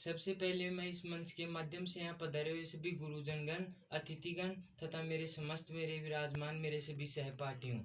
सबसे पहले मैं इस मंच के माध्यम से यहाँ पधारे हुए सभी गुरुजनगण, अतिथिगण तथा मेरे विराजमान मेरे सभी सहपाठियों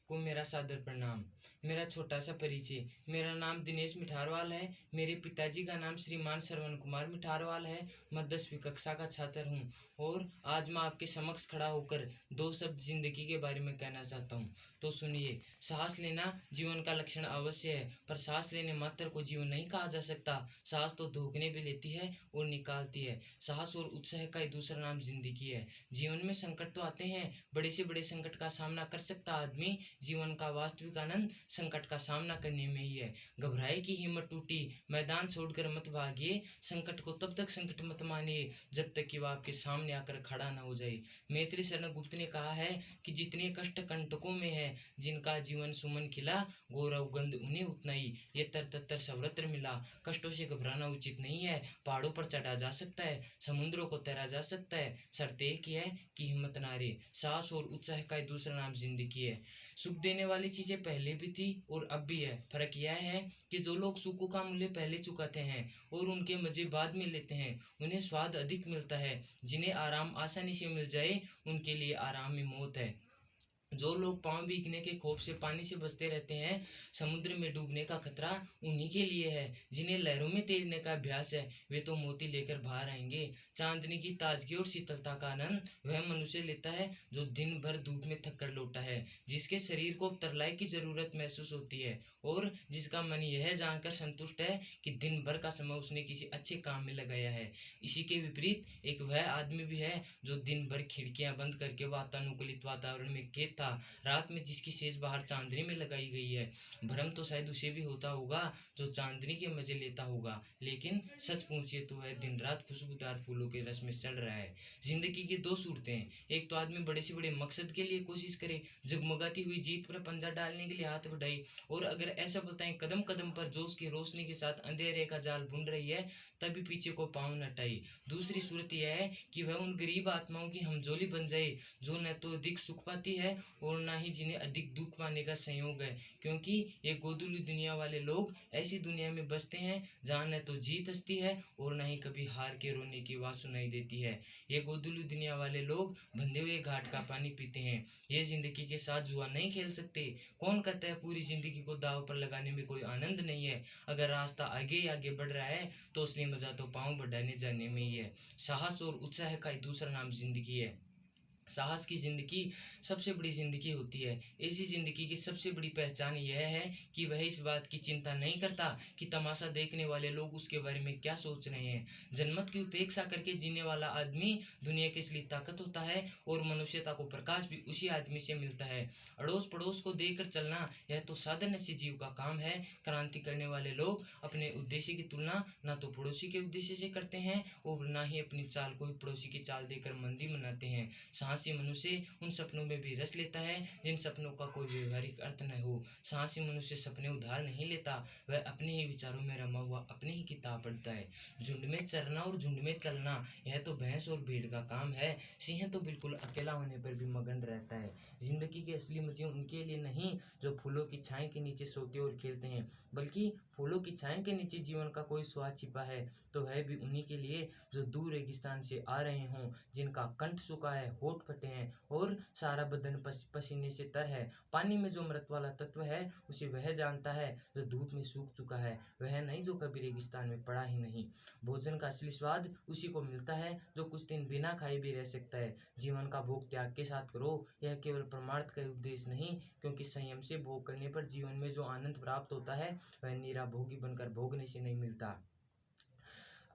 को मेरा सादर प्रणाम। मेरा छोटा सा परिचय। मेरा नाम दिनेश मिठारवाल है। मेरे पिताजी का नाम श्रीमान श्रवण कुमार मिठारवाल है। मैं 10वीं कक्षा का छात्र हूँ और आज मैं आपके समक्ष खड़ा होकर दो शब्द जिंदगी के बारे में कहना चाहता हूँ। तो सुनिए। सांस लेना जीवन का लक्षण अवश्य है, पर सांस लेने मात्र को जीवन नहीं कहा जा सकता। सांस तो धोखने भी लेती है और निकालती है। साहस और उत्साह का ही दूसरा नाम जिंदगी है। जीवन में संकट तो आते हैं, बड़े से बड़े संकट का सामना कर सकता आदमी। जीवन का वास्तविक आनंद संकट का सामना करने में ही है। घबराए की हिम्मत टूटी, मैदान छोड़कर मत भागिए। संकट को तब तक संकट मत मानिए जब तक कि वह आपके सामने आकर खड़ा न हो जाए। मैत्री शरण गुप्त ने कहा है कि जितने कष्ट कंटकों में है, जिनका जीवन सुमन खिला, गौरव गंध उन्हें उतना ही ये तर सर्वत्र मिला। कष्टों से घबराना उचित नहीं है। पहाड़ों पर चढ़ा जा सकता है, समुद्रों को तैरा जा सकता है, शर्त एक ही है कि हिम्मत ना हारे। साहस और उत्साह का दूसरा नाम जिंदगी है। सुख देने वाली चीजें पहले भी थी और अब भी है। फर्क यह है कि जो लोग सुखों का मूल्य पहले चुकाते हैं और उनके मजे बाद में लेते हैं, उन्हें स्वाद अधिक मिलता है। जिन्हें आराम आसानी से मिल जाए, उनके लिए आराम ही मौत है। जो लोग पांव भीगने के खौफ से पानी से बचते रहते हैं, समुद्र में डूबने का खतरा उन्हीं के लिए है। जिन्हें लहरों में तैरने का अभ्यास है, वे तो मोती लेकर बाहर आएंगे। चांदनी की ताजगी और शीतलता का आनंद वह मनुष्य लेता है जो दिन भर धूप में थक कर लौटा है, जिसके शरीर को तरलाई की जरूरत महसूस होती है और जिसका मन यह जानकर संतुष्ट है कि दिन भर का समय उसने किसी अच्छे काम में लगाया है। इसी के विपरीत एक वह आदमी भी है जो दिन भर खिड़कियां बंद करके वातानुकूलित वातावरण में कैद था, रात में जिसकी सेज बाहर चांदनी में लगाई गई है। भ्रम तो शायद उसे भी होता होगा जो चांदनी के मजे लेता होगा, लेकिन सच पूछिए तो वह दिन रात खुशबूदार फूलों के रस में चढ़ रहा है। जिंदगी की दो सूरतें हैं। एक तो आदमी बड़े से बड़े मकसद के लिए कोशिश करे, जगमगाती हुई जीत पर पंजा डालने के लिए हाथ बढ़ाए, और अगर ऐसा बताएं कदम कदम पर जोश की रोशनी के साथ अंधेरे का जाल बुन रही है, तभी पीछे को पाँव न हटाए। दूसरी सूरत यह है कि वह उन गरीब आत्माओं की हमजोली बन जाए जो न तो अधिक सुख पाती है और ना ही जिन्हें अधिक दुख पाने का संयोग है, क्योंकि ये गोदुली दुनिया वाले लोग ऐसी दुनिया में बसते हैं जहाँ न तो जीत हंसती है और न ही कभी हार के रोने की आवाज सुनाई देती है। ये गोदुली दुनिया वाले लोग बंधे हुए घाट का पानी पीते हैं। ये जिंदगी के साथ जुआ नहीं खेल सकते। कौन कहता है पूरी जिंदगी को दाव पर लगाने में कोई आनंद नहीं है? अगर रास्ता आगे ही आगे बढ़ रहा है तो असली मजा तो पाँव बढ़ाने जाने में ही है। साहस और उत्साह का दूसरा नाम जिंदगी है। साहस की जिंदगी सबसे बड़ी जिंदगी होती है। ऐसी जिंदगी की सबसे बड़ी पहचान यह है कि वह इस बात की चिंता नहीं करता कि तमाशा देखने वाले लोग उसके बारे में क्या सोच रहे हैं। जनमत की उपेक्षा करके जीने वाला आदमी दुनिया के इसलिए ताकत होता है और मनुष्यता को प्रकाश भी उसी आदमी से मिलता है। अड़ोस पड़ोस को देखकर चलना यह तो साधारण सी जीव का काम है। क्रांति करने वाले लोग अपने उद्देश्य की तुलना न तो पड़ोसी के उद्देश्य से करते हैं और न ही अपनी चाल को ही पड़ोसी की चाल देकर मंदी मनाते हैं। साहसी मनुष्य उन सपनों में भी रस लेता है जिन सपनों का कोई व्यवहारिक अर्थ न हो। साहसी मनुष्य सपने उधार नहीं लेता, वह अपने ही विचारों में रमा हुआ अपनी ही किताब पढ़ता है। झुंड में चरना और झुंड में चलना यह तो भैंस और भेड़ का काम है। सिंह तो बिल्कुल अकेला होने पर भी मगन रहता है। जिंदगी के असली मजे उनके लिए नहीं जो फूलों की छाया के नीचे सोते और खेलते हैं, बल्कि फूलों की छाया के नीचे जीवन का कोई स्वाद छिपा है तो है भी उन्हीं के लिए जो दूर रेगिस्तान से आ रहे हों, जिनका कंठ सूखा है, होठ फटे हैं और सारा बदन पसीने से तर है। पानी में जो मृत वाला तत्व है उसे वह जानता है जो धूप में सूख चुका है, वह नहीं जो कभी रेगिस्तान में पड़ा ही नहीं। भोजन का असली स्वाद उसी को मिलता है जो कुछ दिन बिना खाए भी रह सकता है। जीवन का भोग त्याग के साथ करो, यह केवल परमार्थ का उपदेश नहीं, क्योंकि संयम से भोग करने पर जीवन में जो आनंद प्राप्त होता है वह निरा भोगी बनकर भोगने से नहीं मिलता।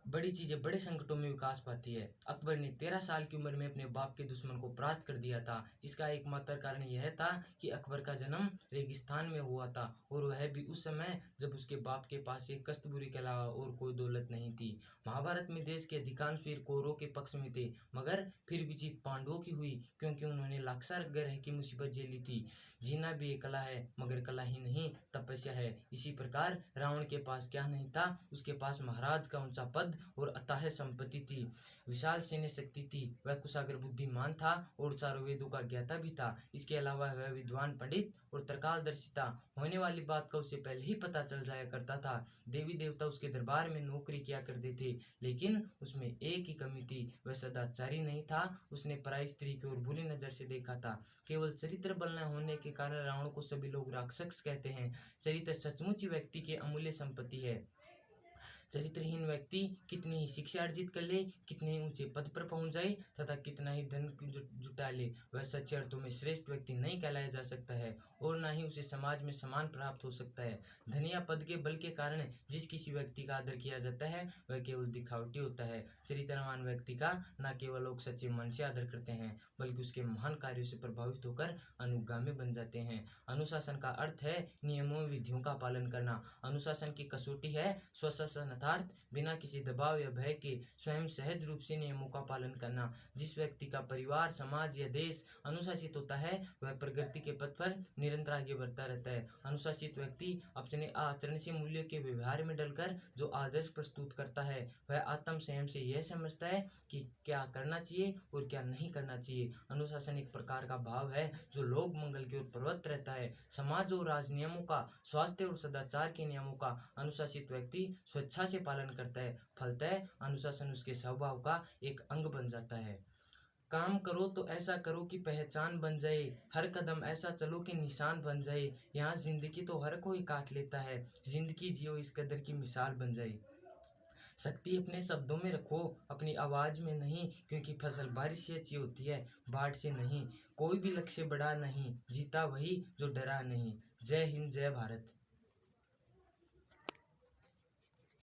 बड़ी चीजें बड़े संकटों में विकास पाती है। अकबर ने 13 साल की उम्र में अपने बाप के दुश्मन को परास्त कर दिया था। इसका एकमात्र कारण यह था कि अकबर का जन्म रेगिस्तान में हुआ था और वह भी उस समय जब उसके बाप के पास एक कस्तूरी के अलावा और कोई दौलत नहीं थी। महाभारत में देश के अधिकांश वीर कौरवों के पक्ष में थे, मगर फिर भी जीत पांडवों की हुई, क्योंकि उन्होंने लाक्षार ग्रह की मुसीबत झेली थी। जीना भी एक कला है, मगर कला ही नहीं तपस्या है। इसी प्रकार रावण के पास क्या नहीं था, उसके पास महाराज का ऊंचा पद और अथाह संपत्ति थी, विशाल सैन्य शक्ति थी। वह कुशाग्र बुद्धिमान था और चारों वेदों का ज्ञाता भी था। इसके अलावा वह विद्वान पंडित और तर्कदर्शी था। होने वाली बात का उसे पहले ही पता चल जाया करता था। देवी देवता उसके दरबार में नौकरी किया करते थे, लेकिन उसमें एक ही कमी थी, वह सदाचारी नहीं था। उसने पराई स्त्री की ओर बुरी नजर से देखा था। केवल चरित्र बल न होने के कारण रावण को सभी लोग राक्षस कहते हैं। चरित्र सचमुच ही व्यक्ति की अमूल्य संपत्ति है। चरित्रहीन व्यक्ति कितनी ही शिक्षा अर्जित कर ले, कितने ही ऊंचे पद पर पहुंच जाए तथा कितना ही धन जुटा ले, वह सच्चे अर्थों में श्रेष्ठ व्यक्ति नहीं कहलाया जा सकता है और न ही उसे समाज में सम्मान प्राप्त हो सकता है। धन या पद के बल के कारण जिस किसी व्यक्ति का आदर किया जाता है वह केवल दिखावटी होता है। चरित्रवान व्यक्ति का न केवल लोग सच्चे मन से आदर करते हैं बल्कि उसके महान कार्यों से प्रभावित होकर अनुगामी बन जाते हैं। अनुशासन का अर्थ है नियमों विधियों का पालन करना। अनुशासन की कसौटी है स्वशासन अर्थात बिना किसी दबाव या भय के स्वयं सहज रूप से नियमों का पालन करना। जिस व्यक्ति का परिवार, समाज या देश अनुशासित होता है वह प्रगति के पथ पर निरंतर आगे बढ़ता रहता है। अनुशासित व्यक्ति अपने आचरण से मूल्य के व्यवहार में डलकर जो आदर्श प्रस्तुत करता है वह आत्म संयम से यह समझता है कि क्या करना चाहिए और क्या नहीं करना चाहिए। अनुशासन एक प्रकार का भाव है जो लोक मंगल की ओर प्रवृत्त रहता है। समाज और राज नियमों का, स्वास्थ्य और सदाचार के नियमों का अनुशासित व्यक्ति स्वेच्छा से पालन करता है। फलतः अनुशासन उसके स्वभाव का एक अंग बन जाता है। काम करो तो ऐसा करो कि पहचान बन जाए, हर कदम ऐसा चलो कि निशान बन जाए। यहाँ जिंदगी तो हर कोई काट लेता है, जिंदगी जियो इस कदर की मिसाल बन जाए। शक्ति अपने शब्दों में रखो, अपनी आवाज में नहीं, क्योंकि फसल बारिश से अच्छी होती है, बाढ़ से नहीं। कोई भी लक्ष्य बड़ा नहीं, जीता वही जो डरा नहीं। जय हिंद, जय भारत।